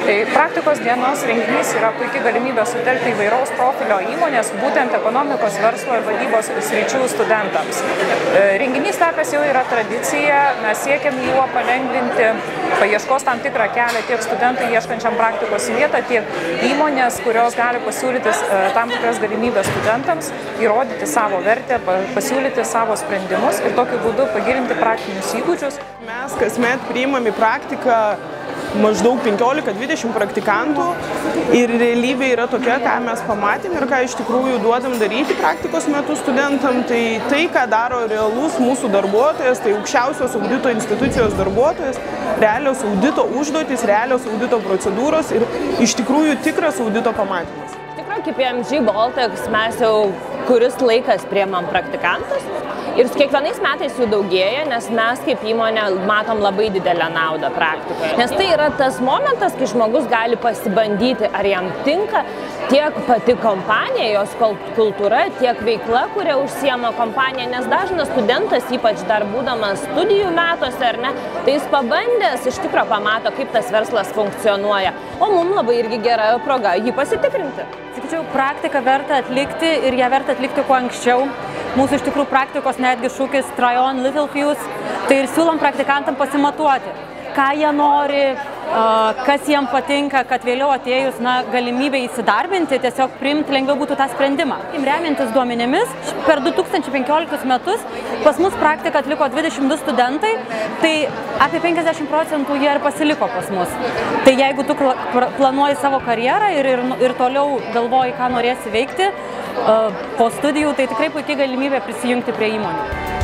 Tai praktikos dienos renginys yra puikia galimybė sutelkti įvairaus profilio įmonės, būtent ekonomikos, verslo ir vadybos sričių studentams. Renginys tapęs jau yra tradicija, mes siekiam juo palengvinti paieškos tam tikrą kelią tiek studentai ieškančiam praktikos vietą, tiek įmonės, kurios gali pasiūlyti tam tikras galimybės studentams, įrodyti savo vertę, pasiūlyti savo sprendimus ir tokiu būdu pagilinti praktinius įgūdžius. Mes kasmet priimam į praktiką maždaug 15-20 praktikantų ir realybė yra tokia, ką mes pamatėm ir ką iš tikrųjų duodam daryti praktikos metu studentam, tai ką daro realus mūsų darbuotojas, tai aukščiausios audito institucijos darbuotojas, realios audito užduotys, realios audito procedūros ir iš tikrųjų tikras audito pamatymas. Kaip PMG Baltics mes jau kuris laikas priemam praktikantus ir kiekvienais metais jų daugėja, nes mes kaip įmonė matom labai didelę naudą praktikoje. Nes tai yra tas momentas, kai žmogus gali pasibandyti, ar jam tinka tiek pati kompanija, jos kultūra, tiek veikla, kuria užsiema kompanija, nes dažnas studentas, ypač dar būdamas studijų metuose, ar ne, tai jis pabandęs iš tikro pamato, kaip tas verslas funkcionuoja, o mums labai irgi gera proga jį pasitikrinti. Sakyčiau, praktiką verta atlikti ir ją verta atlikti kuo anksčiau. Mūsų iš tikrųjų praktikos netgi šūkis Try on Little Fuse, tai ir siūlom praktikantam pasimatuoti, ką jie nori, kas jiem patinka, kad vėliau atėjus galimybę įsidarbinti, tiesiog priimti lengviau būtų tą sprendimą. Remiantis duomenimis, per 2015 metus pas mus praktiką atliko 22 studentai, tai apie 50% jie ir pasiliko pas mus. Tai jeigu tu planuoji savo karjerą ir toliau galvoji, ką norėsi veikti po studijų, tai tikrai puikiai galimybė prisijungti prie įmonių.